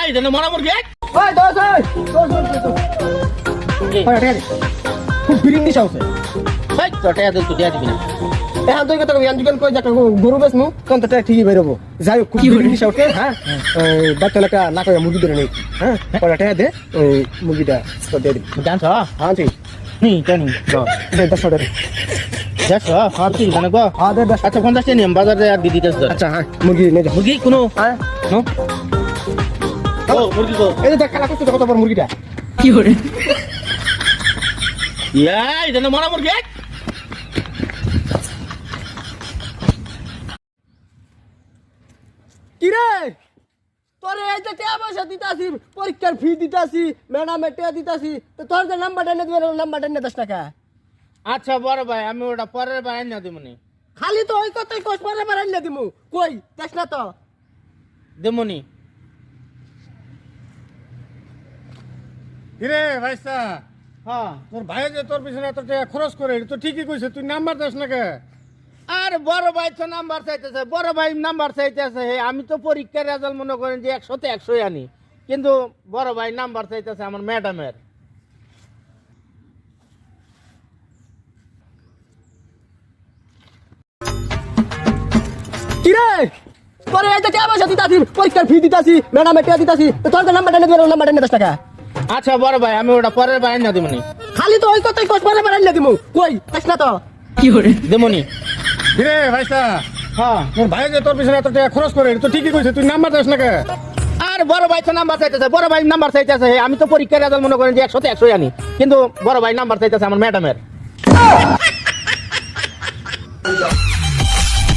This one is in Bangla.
এই জানো মরা মুরগি ওই দোস খুব বিরিন্দি সাউসে এই তোটা এত তুই দিবি না এখন তুই কথা ইয়ান কই যাক গরু বেশ নু কোন তো ঠিকই বেরোবো যাই হোক খুব বিরিন্দি সাউসে হ্যাঁ বাচ্চা লেখা না কই মুরগি ধরে নেই হ্যাঁ পরে টাকা দে ওই মুরগিটা তো দে দিবি জানছ হ্যাঁ ঠিক নি জানি দে 10 টাকা দেখছ হাত কি জানো গো হ্যাঁ দে 10 আচ্ছা 50 টাকা নিম বাজারে আর দিদি দেছ আচ্ছা হ্যাঁ মুরগি নে যা মুরগি কোনো হ্যাঁ নো ও মুরগি গো এই দেখ কালা কত বড় মুরগিটা কি করে এই জানো মরা মুরগি কি রে তোরে এই যে টাকা পয়সা দিতাছি পরীক্ষার ফি দিতাছি ম্যাডামের টাকা দিতাছি তো তোর যে নাম্বারটা এনে দিবে নাম্বারটা এনে 10 টাকা আচ্ছা বড় ভাই আমি ওটা পরের বার আইনা দিমনি খালি তো ওই কথাই কোস পরে বার এনে দিমু কই দেখ না তো দেমনি কিরে ভাইসা হ্যাঁ তোর ভাই যে তোর পিছনে এত টাকা খরচ করে তো ঠিকই কইছে তুই নাম্বার দাস না কে আর বড় ভাই তো নাম্বার চাইতেছে বড় ভাই নাম্বার চাইতেছে আমি তো পরীক্ষার রেজাল্ট মনে করেন যে 100তে 100 আনি কিন্তু বড় ভাই নাম্বার চাইতেছে আমার ম্যাডামের কি রে তোরে এই যে টাকা পয়সা দিতাছি পরীক্ষার ফি দিতাছি ম্যাডামের টাকা দিতাছি তো তোর যে নাম্বারটা এনে দিবে নাম্বারটা এনে 10 টাকা আচ্ছা বড় ভাই আমি ওটা পরের বার আইনা দিমনি খালি তো ওই কথাই কোস পরে বার এনে দিমু কই দেখ না তো দেমনি কিরে ভাইসা হ্যাঁ তোর ভাই যে তোর পিছনে এত টাকা খরচ করে তো ঠিকই কইছে তুই নাম্বার দাস না কে আর বড় ভাই তো নাম্বার চাইতেছে বড় ভাই নাম্বার চাইতেছে আমি তো পরীক্ষার রেজাল্ট মনে করেন যে 100তে 100 আনি কিন্তু বড় ভাই নাম্বার চাইতেছে আমার ম্যাডামের